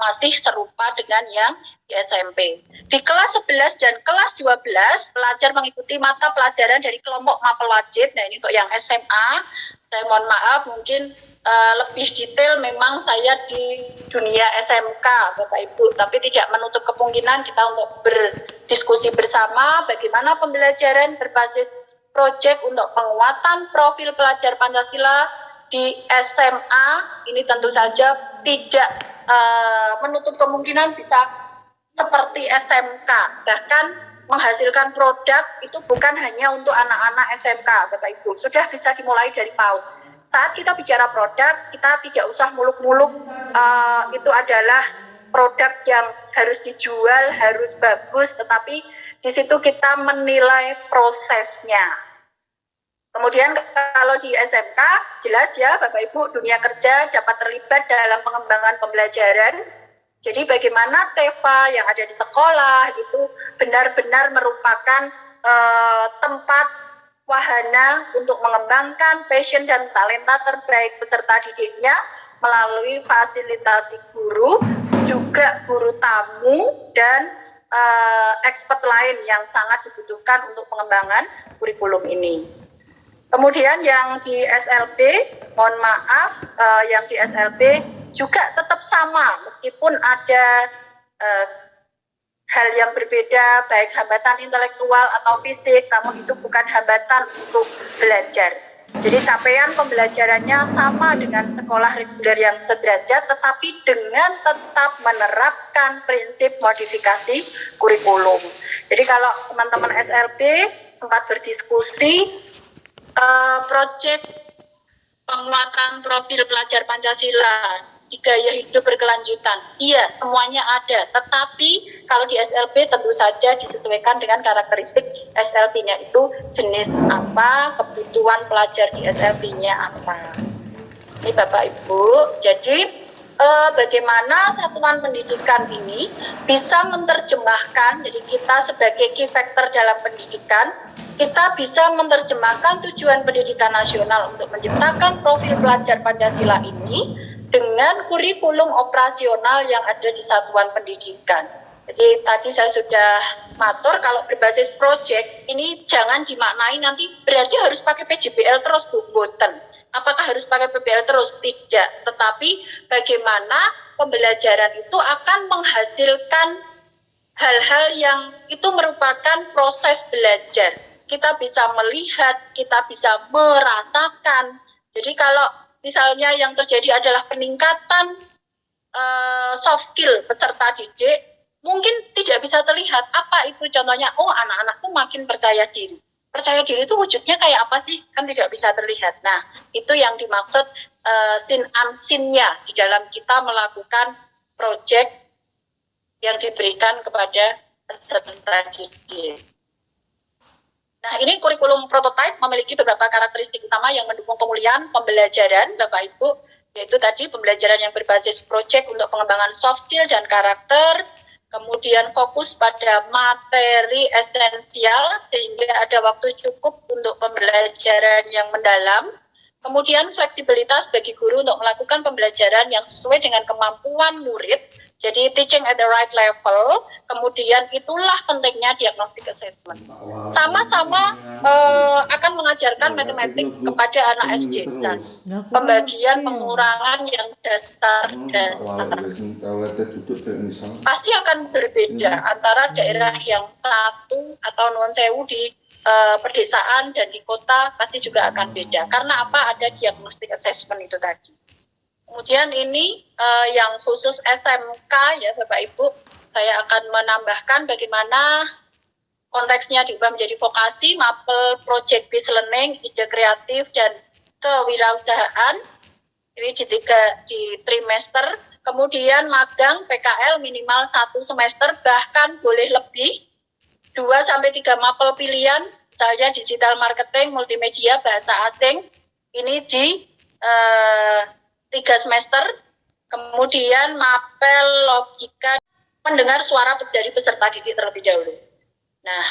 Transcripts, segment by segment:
masih serupa dengan yang di SMP. Di kelas 11 dan kelas 12, pelajar mengikuti mata pelajaran dari kelompok mapel wajib. Nah, ini untuk yang SMA, saya mohon maaf, mungkin lebih detail memang saya di dunia SMK, Bapak Ibu, tapi tidak menutup kemungkinan kita untuk berdiskusi bersama bagaimana pembelajaran berbasis proyek untuk penguatan profil pelajar Pancasila di SMA. Ini tentu saja tidak menutup kemungkinan bisa seperti SMK, bahkan menghasilkan produk itu bukan hanya untuk anak-anak SMK, Bapak Ibu, sudah bisa dimulai dari PAUD. Saat kita bicara produk, kita tidak usah muluk-muluk itu adalah produk yang harus dijual, harus bagus, tetapi di situ kita menilai prosesnya. Kemudian kalau di SMK, jelas ya Bapak Ibu, dunia kerja dapat terlibat dalam pengembangan pembelajaran. Jadi bagaimana TEVA yang ada di sekolah itu benar-benar merupakan tempat wahana untuk mengembangkan passion dan talenta terbaik peserta didiknya melalui fasilitasi guru, juga guru tamu, dan expert lain yang sangat dibutuhkan untuk pengembangan kurikulum ini. Kemudian yang di SLB, mohon maaf, yang di SLB juga tetap sama, meskipun ada hal yang berbeda, baik hambatan intelektual atau fisik, namun itu bukan hambatan untuk belajar. Jadi capaian pembelajarannya sama dengan sekolah reguler yang sederajat, tetapi dengan tetap menerapkan prinsip modifikasi kurikulum. Jadi kalau teman-teman SLB sempat berdiskusi, proyek penguatan profil pelajar Pancasila di gaya hidup berkelanjutan, iya semuanya ada, tetapi kalau di SLB tentu saja disesuaikan dengan karakteristik SLB-nya itu jenis apa, kebutuhan pelajar di SLB-nya apa. Ini Bapak Ibu, jadi bagaimana satuan pendidikan ini bisa menerjemahkan, jadi kita sebagai key factor dalam pendidikan, kita bisa menerjemahkan tujuan pendidikan nasional untuk menciptakan profil pelajar Pancasila ini dengan kurikulum operasional yang ada di satuan pendidikan. Jadi tadi saya sudah matur, kalau berbasis proyek ini jangan dimaknai nanti berarti harus pakai PJBL terus, Bu, boten. Apakah harus pakai PBL terus? Tidak. Tetapi bagaimana pembelajaran itu akan menghasilkan hal-hal yang itu merupakan proses belajar. Kita bisa melihat, kita bisa merasakan. Jadi kalau misalnya yang terjadi adalah peningkatan soft skill peserta didik, mungkin tidak bisa terlihat. Apa itu contohnya? Oh, anak-anak tuh makin percaya diri. Percaya diri itu wujudnya kayak apa sih? Kan tidak bisa terlihat. Nah, itu yang dimaksud sin unseen-nya di dalam kita melakukan proyek yang diberikan kepada peserta didik. Nah, ini kurikulum prototype memiliki beberapa karakteristik utama yang mendukung pemulihan pembelajaran, Bapak Ibu, yaitu tadi pembelajaran yang berbasis proyek untuk pengembangan soft skill dan karakter, kemudian fokus pada materi esensial sehingga ada waktu cukup untuk pembelajaran yang mendalam, kemudian fleksibilitas bagi guru untuk melakukan pembelajaran yang sesuai dengan kemampuan murid, jadi teaching at the right level, kemudian itulah pentingnya diagnostic assessment. Sama-sama akan mengajarkan matematik kepada anak SD misalnya. Pembagian pengurangan yang dasar. Pasti akan berbeda antara daerah yang satu atau nuwun sewu di pedesaan dan di kota pasti juga akan beda. Karena apa? Ada diagnostic assessment itu tadi. Kemudian ini yang khusus SMK ya Bapak Ibu, saya akan menambahkan bagaimana konteksnya diubah menjadi vokasi, mapel, project based learning, ide kreatif, dan kewirausahaan. Ini di trimester. Kemudian magang PKL minimal 1 semester, bahkan boleh lebih. 2-3 mapel pilihan, misalnya digital marketing, multimedia, bahasa asing. Ini di 3 semester, kemudian mapel logika, mendengar suara dari peserta didik terlebih dahulu. Nah,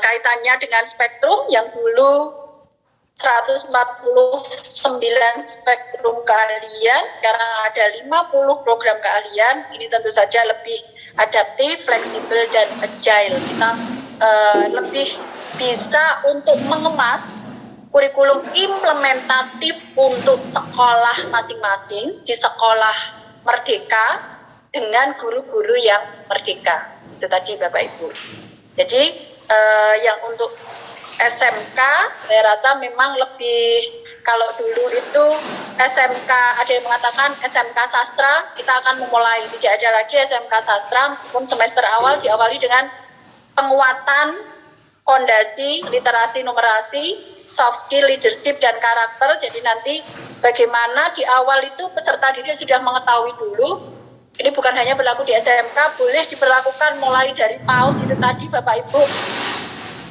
kaitannya dengan spektrum yang dulu 149 spektrum keahlian, sekarang ada 50 program keahlian. Ini tentu saja lebih adaptif, fleksibel, dan agile. Kita lebih bisa untuk mengemas kurikulum implementatif untuk sekolah masing-masing di sekolah merdeka dengan guru-guru yang merdeka. Itu tadi Bapak Ibu. Jadi yang untuk SMK saya rasa memang lebih, kalau dulu itu SMK ada yang mengatakan SMK sastra, kita akan memulai tidak ada lagi SMK sastra meskipun semester awal diawali dengan penguatan fondasi literasi numerasi, soft skill, leadership, dan karakter. Jadi nanti bagaimana di awal itu peserta didik sudah mengetahui dulu. Ini bukan hanya berlaku di SMK, boleh diberlakukan mulai dari PAUD itu tadi Bapak Ibu.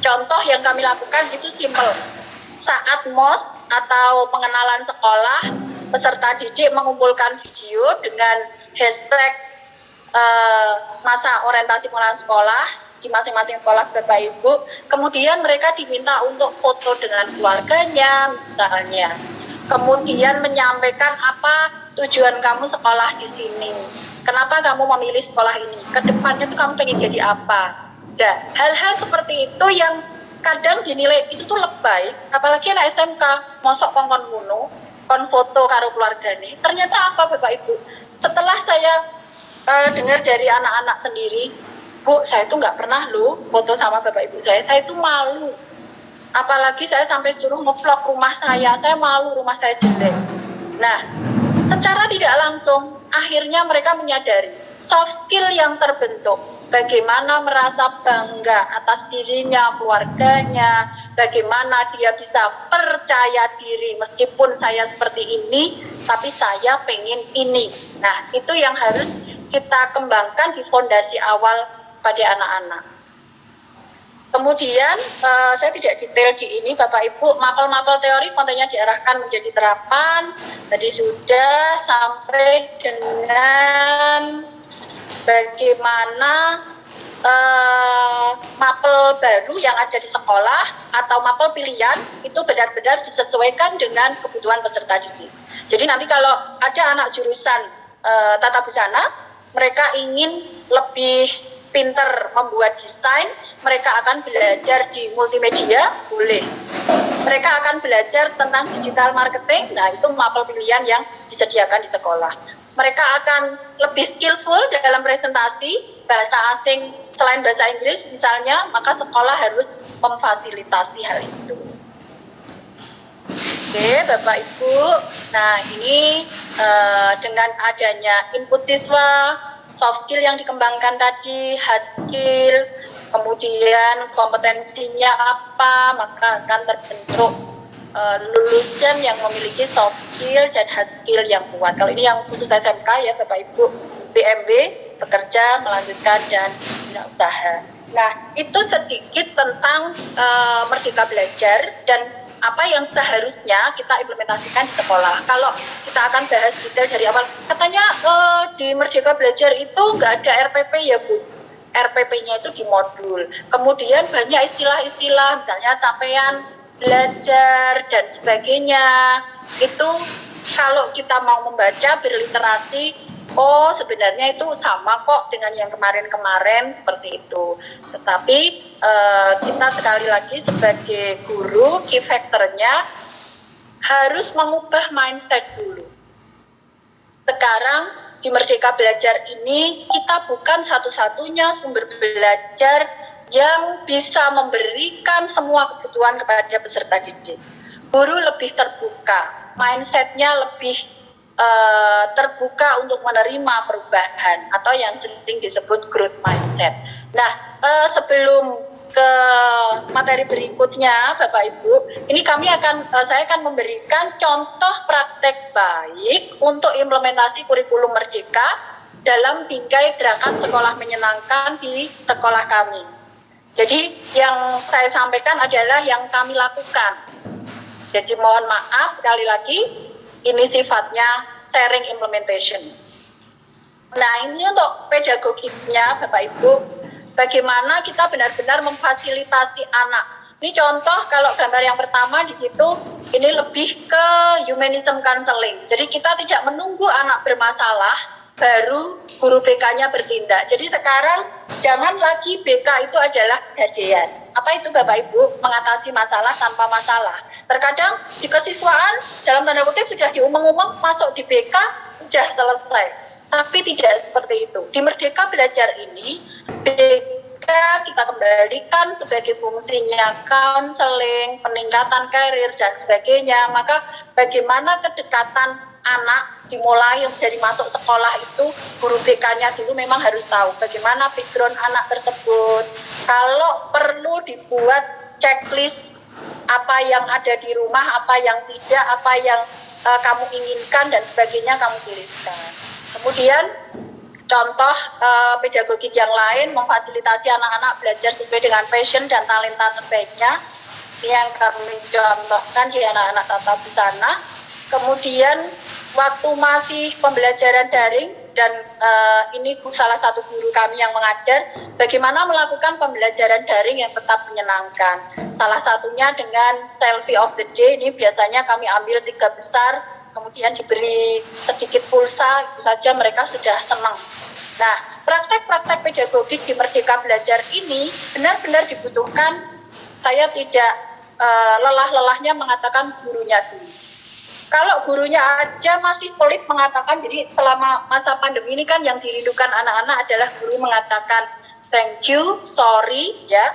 Contoh yang kami lakukan itu simple. Saat MOS atau pengenalan sekolah, peserta didik mengumpulkan video dengan hashtag masa orientasi pengenalan sekolah di masing-masing sekolah Bapak Ibu. Kemudian mereka diminta untuk foto dengan keluarganya misalnya. Kemudian menyampaikan apa tujuan kamu sekolah di sini. Kenapa kamu memilih sekolah ini? Kedepannya tuh kamu pengen jadi apa? Nah, hal-hal seperti itu yang kadang dinilai itu tuh lebay, apalagi anak SMK, mosok kongkon ngono, kon foto karo keluargane. Ternyata apa Bapak Ibu? Setelah saya dengar dari anak-anak sendiri, Bu, saya tuh nggak pernah loh foto sama Bapak Ibu saya tuh malu. Apalagi saya sampai suruh nge-vlog rumah saya malu, rumah saya jelek. Nah, secara tidak langsung, akhirnya mereka menyadari soft skill yang terbentuk, bagaimana merasa bangga atas dirinya, keluarganya, bagaimana dia bisa percaya diri meskipun saya seperti ini, tapi saya pengen ini. Nah, itu yang harus kita kembangkan di fondasi awal pada anak-anak. Kemudian, saya tidak detail di ini Bapak Ibu, mapel-mapel teori kontennya diarahkan menjadi terapan, tadi sudah sampai dengan bagaimana mapel baru yang ada di sekolah atau mapel pilihan itu benar-benar disesuaikan dengan kebutuhan peserta didik. Jadi nanti kalau ada anak jurusan tata busana, mereka ingin lebih pinter membuat desain, mereka akan belajar di multimedia, boleh. Mereka akan belajar tentang digital marketing, nah itu mapel pilihan yang disediakan di sekolah. Mereka akan lebih skillful dalam presentasi, bahasa asing selain bahasa Inggris misalnya, maka sekolah harus memfasilitasi hal itu. Oke, Bapak Ibu, nah ini dengan adanya input siswa, soft skill yang dikembangkan tadi, hard skill, kemudian kompetensinya apa, maka akan terbentuk lulusan yang memiliki soft skill dan hard skill yang kuat. Kalau ini yang khusus SMK ya Bapak Ibu, BMB, bekerja, melanjutkan, dan usaha. Nah, itu sedikit tentang Merdeka Belajar dan apa yang seharusnya kita implementasikan di sekolah. Kalau kita akan bahas detail dari awal, katanya di Merdeka Belajar itu nggak ada RPP ya Bu. RPP-nya itu di modul. Kemudian banyak istilah-istilah, misalnya capaian belajar dan sebagainya. Itu kalau kita mau membaca berliterasi, oh sebenarnya itu sama kok dengan yang kemarin-kemarin seperti itu. Tetapi kita sekali lagi sebagai guru, key factor-nya harus mengubah mindset dulu. Sekarang di Merdeka Belajar ini kita bukan satu-satunya sumber belajar yang bisa memberikan semua kebutuhan kepada peserta didik. Guru lebih terbuka, mindset-nya lebih terbuka untuk menerima perubahan atau yang sering disebut growth mindset. Nah, sebelum ke materi berikutnya, Bapak Ibu, ini saya akan memberikan contoh praktek baik untuk implementasi kurikulum Merdeka dalam bingkai gerakan sekolah menyenangkan di sekolah kami. Jadi yang saya sampaikan adalah yang kami lakukan. Jadi mohon maaf sekali lagi, ini sifatnya sharing implementation. Nah, ini untuk pedagogiknya Bapak Ibu, bagaimana kita benar-benar memfasilitasi anak Ini contoh kalau gambar yang pertama di situ ini lebih ke humanism counseling. Jadi kita tidak menunggu anak bermasalah baru guru BK-nya bertindak. Jadi sekarang jangan lagi BK itu adalah gadean. Apa itu Bapak Ibu? Mengatasi masalah tanpa masalah. Terkadang di kesiswaan dalam tanda kutip sudah diumum-umum masuk di BK sudah selesai. Tapi tidak seperti itu. Di Merdeka Belajar ini BK kita kembalikan sebagai fungsinya counseling, peningkatan karir dan sebagainya. Maka bagaimana kedekatan anak dimulai dari masuk sekolah itu, guru BK-nya dulu memang harus tahu bagaimana background anak tersebut. Kalau perlu dibuat checklist apa yang ada di rumah, apa yang tidak, apa yang kamu inginkan dan sebagainya kamu tuliskan. Kemudian contoh pedagogik yang lain memfasilitasi anak-anak belajar sesuai dengan passion dan talenta terbaiknya. Ini yang kami contohkan di anak-anak tata busana. Kemudian waktu masih pembelajaran daring dan ini salah satu guru kami yang mengajar bagaimana melakukan pembelajaran daring yang tetap menyenangkan. Salah satunya dengan selfie of the day. Ini biasanya kami ambil 3 besar, kemudian diberi sedikit pulsa, itu saja mereka sudah senang. Nah, praktek-praktek pedagogik di Merdeka Belajar ini benar-benar dibutuhkan. Saya tidak lelah-lelahnya mengatakan gurunya dulu. Kalau gurunya aja masih pelit mengatakan, jadi selama masa pandemi ini kan yang dirindukan anak-anak adalah guru mengatakan thank you, sorry ya,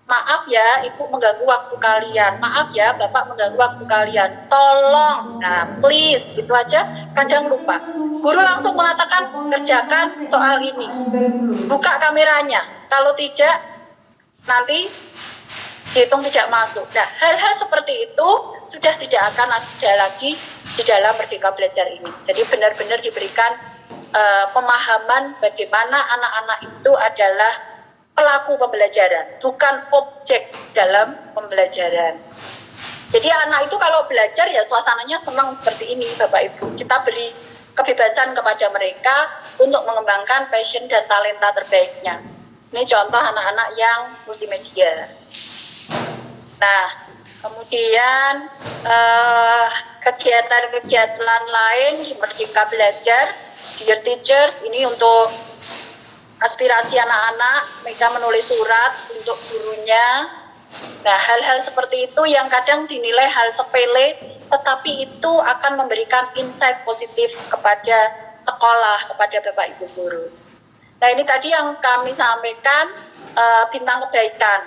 maaf ya ibu mengganggu waktu kalian, maaf ya bapak mengganggu waktu kalian, tolong, nah please, itu aja kadang lupa. Guru langsung mengatakan kerjakan soal ini, buka kameranya, kalau tidak nanti dihitung tidak masuk. Nah, hal-hal seperti itu sudah tidak akan ada lagi di dalam Merdeka Belajar ini. Jadi benar-benar diberikan pemahaman bagaimana anak-anak itu adalah pelaku pembelajaran, bukan objek dalam pembelajaran. Jadi anak itu kalau belajar ya suasananya senang seperti ini Bapak Ibu. Kita beri kebebasan kepada mereka untuk mengembangkan passion dan talenta terbaiknya. Ini contoh anak-anak yang multimedia. Nah, kemudian kegiatan-kegiatan lain di Merdeka Belajar, Dear Teachers, ini untuk aspirasi anak-anak, mereka menulis surat untuk gurunya. Nah, hal-hal seperti itu yang kadang dinilai hal sepele, tetapi itu akan memberikan insight positif kepada sekolah, kepada Bapak Ibu guru. Nah, ini tadi yang kami sampaikan, bintang kebaikan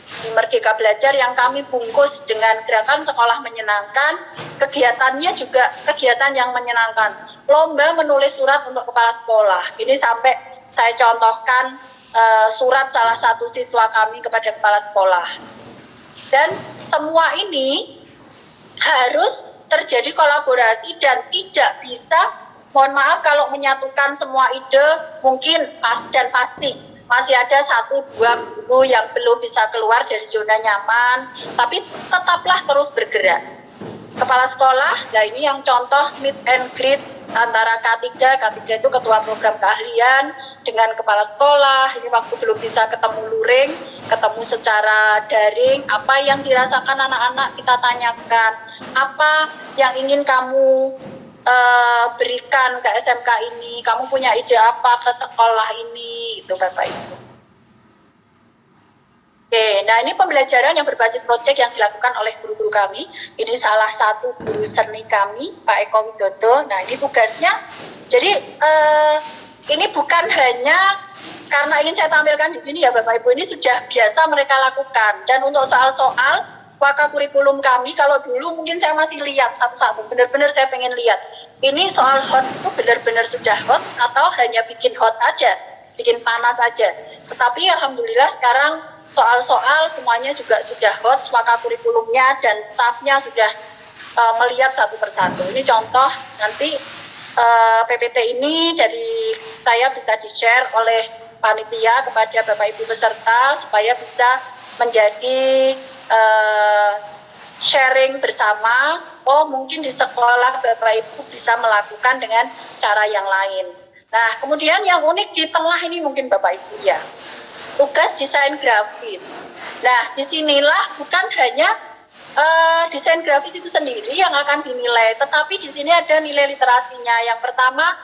di Merdeka Belajar yang kami bungkus dengan gerakan sekolah menyenangkan. Kegiatannya juga kegiatan yang menyenangkan. Lomba menulis surat untuk kepala sekolah. Ini sampai saya contohkan surat salah satu siswa kami kepada kepala sekolah. Dan semua ini harus terjadi kolaborasi dan tidak bisa, mohon maaf kalau menyatukan semua ide mungkin pasti masih ada 1-2 guru yang belum bisa keluar dari zona nyaman, tapi tetaplah terus bergerak. Kepala sekolah, nah ini yang contoh meet and greet antara K3 itu ketua program keahlian dengan kepala sekolah. Ini waktu belum bisa ketemu luring, ketemu secara daring, apa yang dirasakan anak-anak kita tanyakan, apa yang ingin kamu berikan ke SMK ini, kamu punya ide apa ke sekolah ini, itu Bapak Ibu. Oke, nah ini pembelajaran yang berbasis proyek yang dilakukan oleh guru-guru kami. Ini salah satu guru seni kami, Pak Eko Widodo. Nah ini tugasnya, jadi ini bukan hanya karena ingin saya tampilkan di sini ya Bapak Ibu, ini sudah biasa mereka lakukan. Dan untuk soal-soal waka kurikulum kami, kalau dulu mungkin saya masih lihat satu-satu, benar-benar saya pengen lihat ini soal hot itu benar-benar sudah hot atau hanya bikin hot aja, bikin panas aja. Tetapi alhamdulillah sekarang soal-soal semuanya juga sudah hot, waka kurikulumnya dan stafnya sudah melihat satu persatu. Ini contoh nanti PPT ini dari saya bisa di-share oleh panitia kepada Bapak Ibu peserta supaya bisa menjadi sharing bersama. Oh mungkin di sekolah Bapak Ibu bisa melakukan dengan cara yang lain. Nah kemudian yang unik di tengah ini mungkin Bapak Ibu ya, tugas desain grafis. Nah, disinilah bukan hanya desain grafis itu sendiri yang akan dinilai, tetapi di sini ada nilai literasinya. Yang pertama,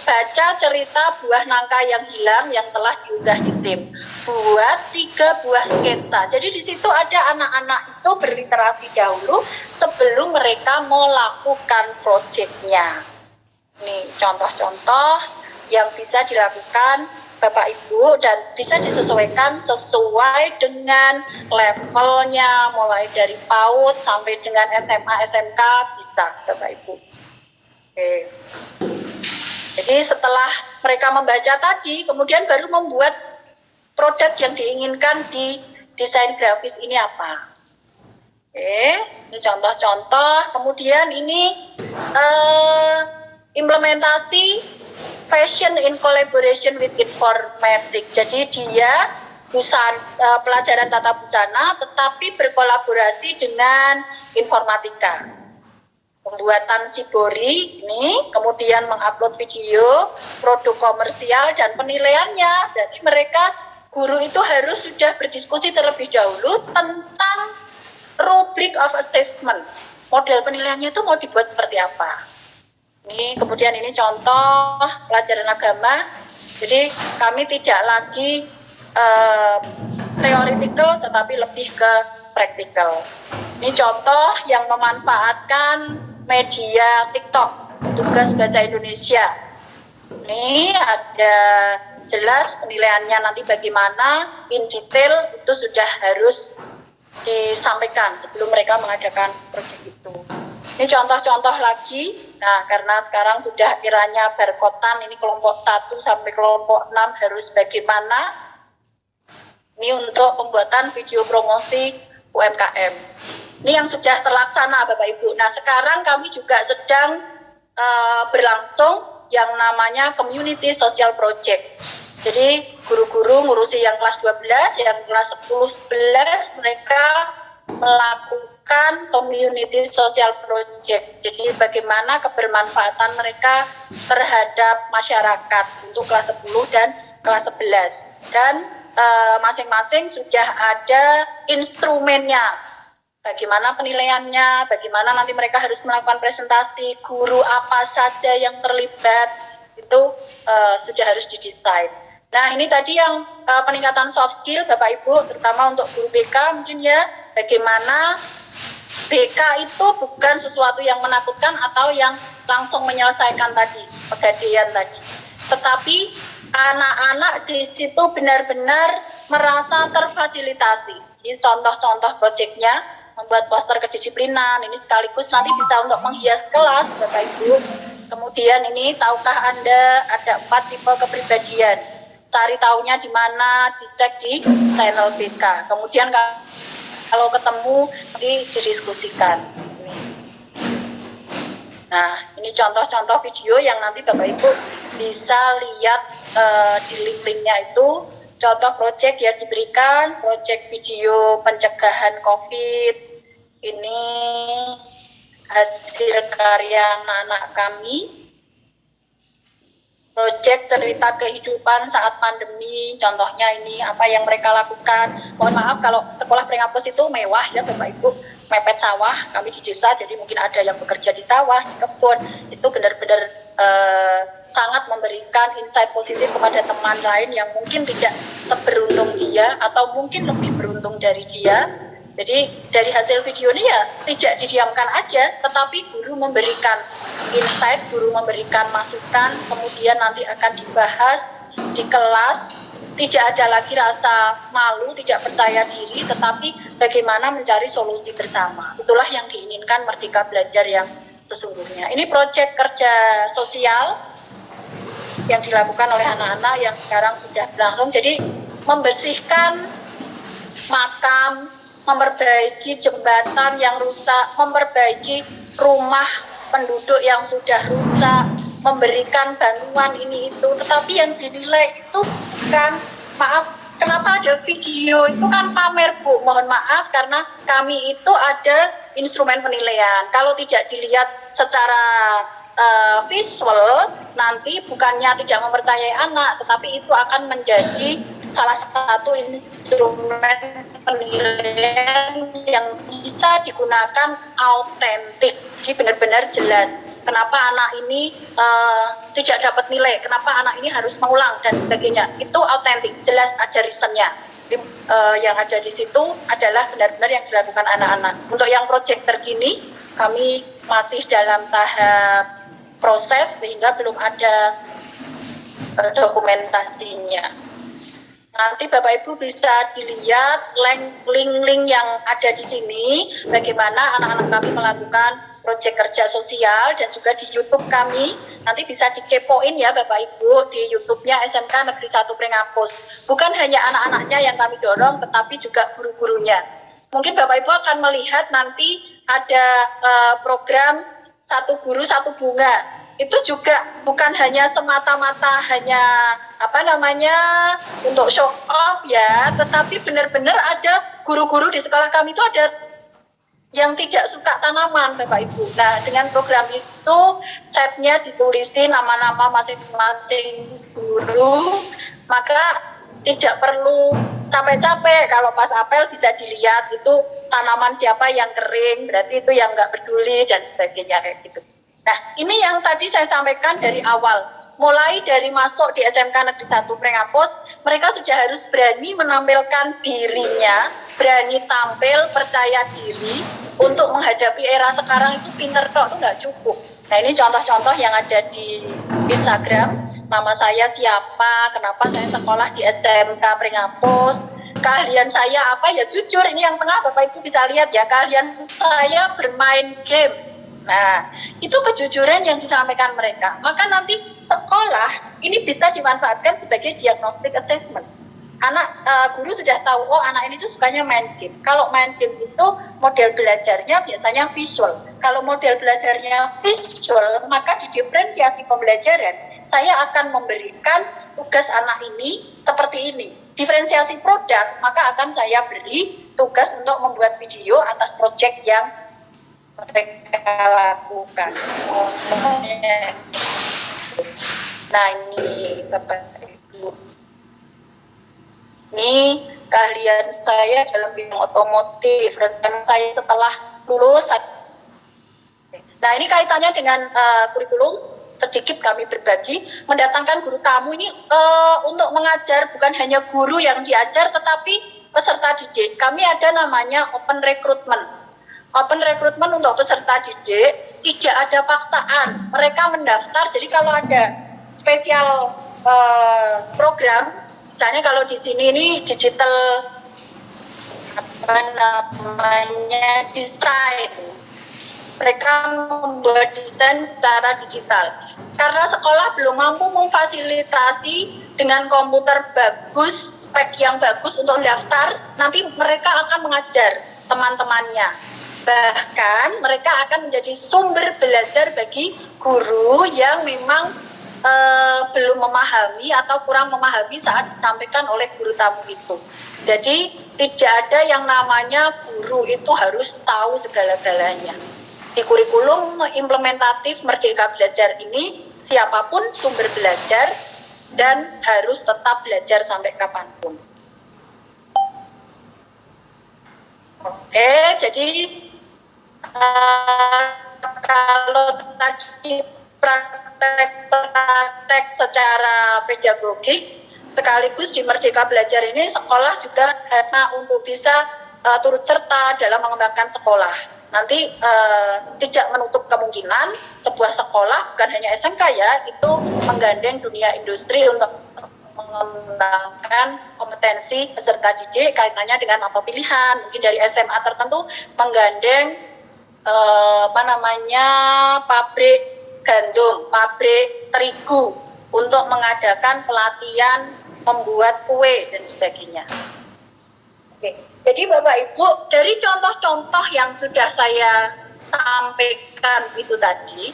baca cerita buah nangka yang hilang yang telah diunggah di tim. Buat 3 buah sketsa. Jadi di situ ada anak-anak itu berliterasi dahulu sebelum mereka melakukan proyeknya. Ini contoh-contoh yang bisa dilakukan Bapak Ibu dan bisa disesuaikan sesuai dengan levelnya, mulai dari PAUD sampai dengan SMA, SMK bisa Bapak Ibu. Oke. Jadi setelah mereka membaca tadi, kemudian baru membuat produk yang diinginkan di desain grafis ini apa. Oke, ini contoh-contoh. Kemudian ini implementasi fashion in collaboration with informatics. Jadi dia pelajaran tata busana tetapi berkolaborasi dengan informatika. Pembuatan shibori ini, kemudian mengupload video, produk komersial dan penilaiannya. Jadi mereka guru itu harus sudah berdiskusi terlebih dahulu tentang rubric of assessment. Model penilaiannya itu mau dibuat seperti apa. Ini kemudian ini contoh pelajaran agama. Jadi kami tidak lagi theoretical tetapi lebih ke practical. Ini contoh yang memanfaatkan media TikTok, tugas bahasa Indonesia. Ini ada jelas penilaiannya nanti bagaimana in detail itu sudah harus disampaikan sebelum mereka mengadakan proyek itu. Ini contoh-contoh lagi. Nah, karena sekarang sudah eranya barkotan, ini kelompok 1 sampai kelompok 6 harus bagaimana. Ini untuk pembuatan video promosi UMKM. Ini yang sudah terlaksana Bapak Ibu. Nah, sekarang kami juga sedang berlangsung yang namanya Community Social Project. Jadi guru-guru ngurusi yang kelas 12, yang kelas 10, 11 mereka melakukan community social project. Jadi bagaimana kebermanfaatan mereka terhadap masyarakat untuk kelas 10 dan kelas 11. Dan masing-masing sudah ada instrumennya. Bagaimana penilaiannya, bagaimana nanti mereka harus melakukan presentasi, guru apa saja yang terlibat, itu sudah harus didesain. Nah, ini tadi yang peningkatan soft skill Bapak Ibu, terutama untuk guru BK mungkin ya, bagaimana BK itu bukan sesuatu yang menakutkan atau yang langsung menyelesaikan tadi, pegadaian tadi. Tetapi anak-anak di situ benar-benar merasa terfasilitasi. Ini contoh-contoh proyeknya, membuat poster kedisiplinan, ini sekaligus nanti bisa untuk menghias kelas Bapak Ibu. Kemudian ini, tahukah Anda ada 4 tipe kepribadian? Cari tahunya di mana, dicek di channel BK. Kemudian kalau ketemu didiskusikan. Nah, ini contoh-contoh video yang nanti Bapak Ibu bisa lihat di link-linknya itu. Contoh proyek yang diberikan, proyek video pencegahan COVID. Ini hasil karya anak-anak kami. Proyek cerita kehidupan saat pandemi, contohnya ini apa yang mereka lakukan. Mohon maaf kalau sekolah Pringapus itu mewah ya Bapak Ibu, mepet sawah, kami di desa jadi mungkin ada yang bekerja di sawah, di kebun, itu benar-benar sangat memberikan insight positif kepada teman lain yang mungkin tidak seberuntung dia atau mungkin lebih beruntung dari dia. Jadi dari hasil video ini ya tidak didiamkan aja, tetapi guru memberikan insight, guru memberikan masukan, kemudian nanti akan dibahas di kelas. Tidak ada lagi rasa malu, tidak percaya diri, tetapi bagaimana mencari solusi bersama. Itulah yang diinginkan Merdeka Belajar yang sesungguhnya. Ini proyek kerja sosial yang dilakukan oleh anak-anak yang sekarang sudah berlangsung. Jadi membersihkan makam, memperbaiki jembatan yang rusak, memperbaiki rumah penduduk yang sudah rusak, memberikan bantuan ini itu. Tetapi yang dinilai itu bukan, maaf, kenapa ada video itu kan pamer Bu, mohon maaf karena kami itu ada instrumen penilaian. Kalau tidak dilihat secara visual, nanti bukannya tidak mempercayai anak, tetapi itu akan menjadi salah satu instrumen penilaian yang bisa digunakan autentik, jadi benar-benar jelas kenapa anak ini tidak dapat nilai, kenapa anak ini harus mengulang dan sebagainya. Itu autentik, jelas ada reasonnya. Yang ada di situ adalah benar-benar yang dilakukan anak-anak. Untuk yang proyek terkini, kami masih dalam tahap proses sehingga belum ada dokumentasinya. Nanti Bapak Ibu bisa dilihat link-link yang ada di sini, bagaimana anak-anak kami melakukan proyek kerja sosial dan juga di YouTube kami. Nanti bisa dikepoin ya Bapak Ibu di YouTube-nya SMK Negeri 1 Prengapus. Bukan hanya anak-anaknya yang kami dorong, tetapi juga guru-gurunya. Mungkin Bapak Ibu akan melihat nanti ada program satu guru satu bunga. Itu juga bukan hanya semata-mata hanya untuk show off ya, tetapi benar-benar ada guru-guru di sekolah kami itu ada yang tidak suka tanaman Bapak Ibu. Nah, dengan program itu chatnya ditulisin nama-nama masing-masing guru, maka tidak perlu capek-capek. Kalau pas apel bisa dilihat itu tanaman siapa yang kering, berarti itu yang nggak peduli dan sebagainya kayak gitu. Nah, ini yang tadi saya sampaikan dari awal. Mulai dari masuk di SMK Negeri 1 Prengapus, mereka sudah harus berani menampilkan dirinya, berani tampil, percaya diri untuk menghadapi era sekarang. Itu pinter kok, itu nggak cukup. Nah, ini contoh-contoh yang ada di Instagram. Nama saya siapa, kenapa saya sekolah di SMK Prengapus, keahlian saya apa, ya jujur, ini yang tengah Bapak Ibu bisa lihat ya, keahlian saya bermain game. Nah, itu kejujuran yang disampaikan mereka. Maka nanti sekolah ini bisa dimanfaatkan sebagai diagnostic assessment. Guru sudah tahu, oh anak ini tuh sukanya main game. Kalau main game itu model belajarnya biasanya visual. Kalau model belajarnya visual, maka di diferensiasi pembelajaran saya akan memberikan tugas anak ini seperti ini. Diferensiasi produk, maka akan saya beri tugas untuk membuat video atas proyek yang mereka lakukan. Nah, ini Bapak Ibu, ini keahlian saya dalam bidang otomotif. Rencana saya setelah lulus. Nah, ini kaitannya dengan kurikulum. Sedikit kami berbagi, mendatangkan guru tamu ini untuk mengajar, bukan hanya guru yang diajar, tetapi peserta didik. Kami ada namanya open recruitment. Open recruitment untuk peserta didik, tidak ada paksaan. Mereka mendaftar, jadi kalau ada spesial program, misalnya kalau di sini ini digital desain, mereka membuat desain secara digital. Karena sekolah belum mampu memfasilitasi dengan komputer bagus, spek yang bagus untuk mendaftar, nanti mereka akan mengajar teman-temannya. Bahkan mereka akan menjadi sumber belajar bagi guru yang memang belum memahami atau kurang memahami saat disampaikan oleh guru tamu itu. Jadi tidak ada yang namanya guru itu harus tahu segala-galanya. Di kurikulum implementatif Merdeka Belajar ini, siapapun sumber belajar dan harus tetap belajar sampai kapanpun. Oke, jadi kalau tadi praktek secara pedagogik, sekaligus di Merdeka Belajar ini sekolah juga untuk bisa turut serta dalam mengembangkan sekolah. Nanti tidak menutup kemungkinan sebuah sekolah, bukan hanya SMK ya, itu menggandeng dunia industri untuk mengembangkan kompetensi peserta didik kaitannya dengan apa pilihan. Mungkin dari SMA tertentu menggandeng pabrik gandum, pabrik terigu untuk mengadakan pelatihan membuat kue dan sebagainya. Oke. Jadi Bapak Ibu, dari contoh-contoh yang sudah saya sampaikan itu tadi,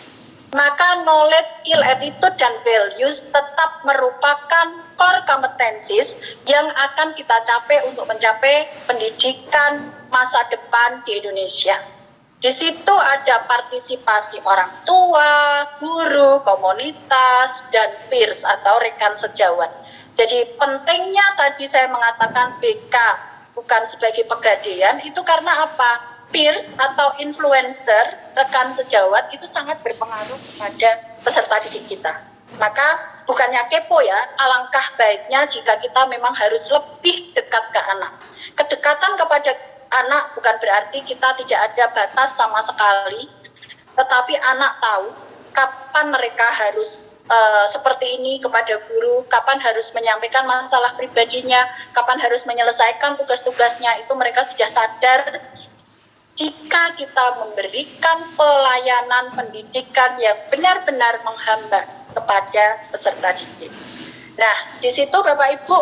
maka knowledge, skill, attitude, dan values tetap merupakan core competencies yang akan kita capai untuk mencapai pendidikan masa depan di Indonesia. Di situ ada partisipasi orang tua, guru, komunitas, dan peers atau rekan sejawat. Jadi pentingnya tadi saya mengatakan BK bukan sebagai pegadaian itu karena apa? Peers atau influencer, rekan sejawat itu sangat berpengaruh kepada peserta didik kita. Maka bukannya kepo ya, alangkah baiknya jika kita memang harus lebih dekat ke anak. Kedekatan kepada anak bukan berarti kita tidak ada batas sama sekali, tetapi anak tahu kapan mereka harus seperti ini kepada guru, kapan harus menyampaikan masalah pribadinya, kapan harus menyelesaikan tugas-tugasnya, itu mereka sudah sadar jika kita memberikan pelayanan pendidikan yang benar-benar menghambat kepada peserta didik. Nah, di situ Bapak Ibu,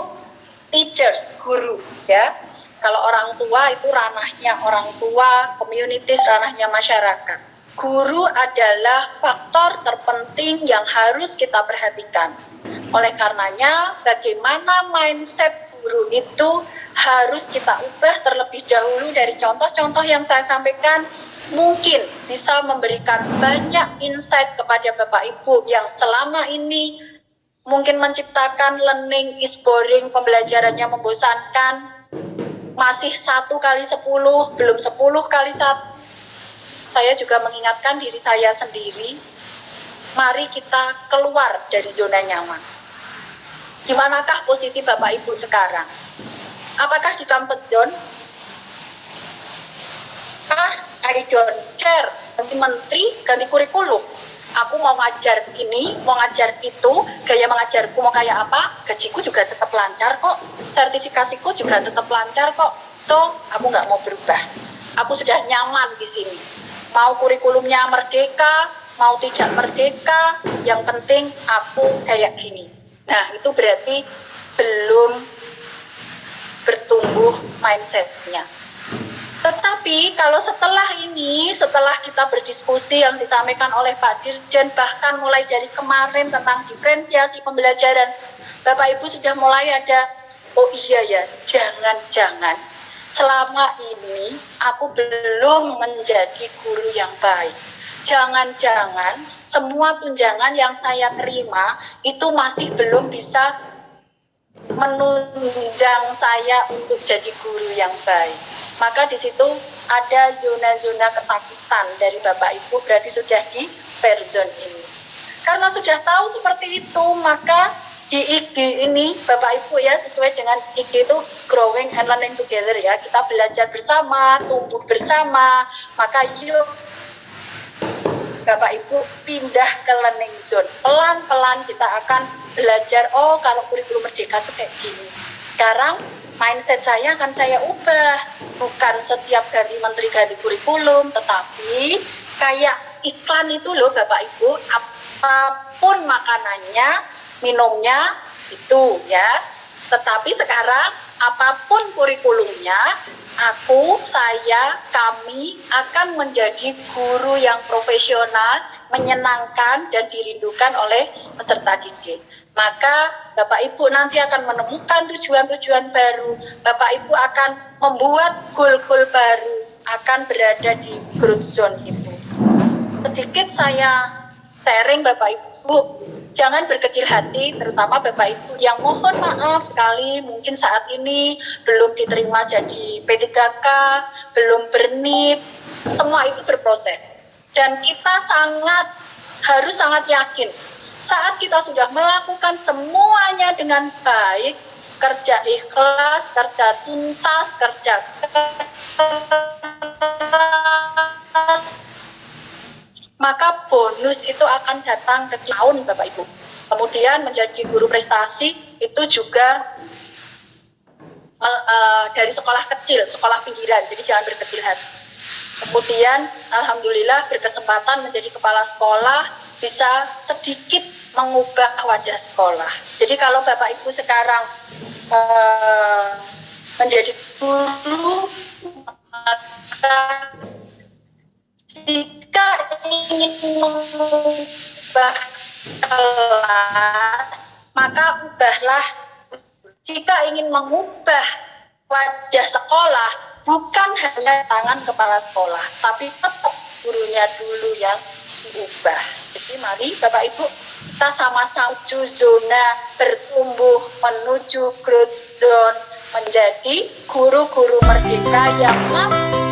teachers, guru, ya. Kalau orang tua itu ranahnya orang tua, communities ranahnya masyarakat. Guru adalah faktor terpenting yang harus kita perhatikan. Oleh karenanya, bagaimana mindset guru itu harus kita ubah terlebih dahulu dari contoh-contoh yang saya sampaikan. Mungkin bisa memberikan banyak insight kepada Bapak Ibu yang selama ini mungkin menciptakan learning is boring, pembelajarannya membosankan, masih 1x10, belum 10x1. Saya juga mengingatkan diri saya sendiri, mari kita keluar dari zona nyaman. Di manakah posisi Bapak Ibu sekarang? Apakah di comfort zone? I don't care. Ganti menteri, ganti kurikulum. Aku mau ngajar ini, mau ngajar itu, gaya mengajarku mau kayak apa, gajiku juga tetap lancar kok, sertifikasiku juga tetap lancar kok. So, aku nggak mau berubah. Aku sudah nyaman di sini. Mau kurikulumnya merdeka, mau tidak merdeka, yang penting aku kayak gini. Nah, itu berarti belum bertumbuh mindset-nya. Tetapi kalau setelah ini, setelah kita berdiskusi yang disampaikan oleh Pak Dirjen, bahkan mulai dari kemarin tentang diferensiasi pembelajaran, Bapak Ibu sudah mulai ada, oh iya ya, jangan-jangan selama ini aku belum menjadi guru yang baik. Jangan-jangan semua tunjangan yang saya terima itu masih belum bisa menunjang saya untuk jadi guru yang baik. Maka di situ ada zona-zona ketakutan dari Bapak Ibu, berarti sudah di fair zone ini. Karena sudah tahu seperti itu, maka di IG ini Bapak Ibu ya, sesuai dengan IG itu growing and learning together ya, kita belajar bersama, tumbuh bersama. Maka yuk Bapak Ibu pindah ke learning zone. Pelan-pelan kita akan belajar, oh kalau kurikulum merdeka itu kayak gini. Sekarang mindset saya akan saya ubah. Bukan setiap ganti menteri ganti kurikulum, tetapi kayak iklan itu loh Bapak Ibu, apapun makanannya, minumnya itu ya. Tetapi sekarang apapun kurikulumnya, kami akan menjadi guru yang profesional, menyenangkan dan dirindukan oleh peserta didik. Maka Bapak Ibu nanti akan menemukan tujuan-tujuan baru. Bapak Ibu akan membuat goal-goal baru, akan berada di growth zone itu. Sedikit saya sharing Bapak Ibu, jangan berkecil hati, terutama Bapak Ibu yang mohon maaf sekali mungkin saat ini belum diterima jadi P3K, belum bernip, semua itu berproses. Dan kita harus sangat yakin, saat kita sudah melakukan semuanya dengan baik, kerja ikhlas, kerja tuntas, kerja keras, maka bonus itu akan datang ke tahun Bapak Ibu. Kemudian menjadi guru prestasi itu juga dari sekolah kecil, sekolah pinggiran, jadi jangan berkecil hati. Kemudian alhamdulillah berkesempatan menjadi kepala sekolah, bisa sedikit mengubah wajah sekolah. Jadi kalau Bapak Ibu sekarang menjadi guru, maka jika ingin mengubah kelas, maka ubahlah. Jika ingin mengubah wajah sekolah, bukan hanya tangan kepala sekolah, tapi tetap gurunya dulu yang diubah. Jadi mari Bapak Ibu kita sama-sama menuju zona bertumbuh, menuju growth zone, menjadi guru-guru merdeka yang mampu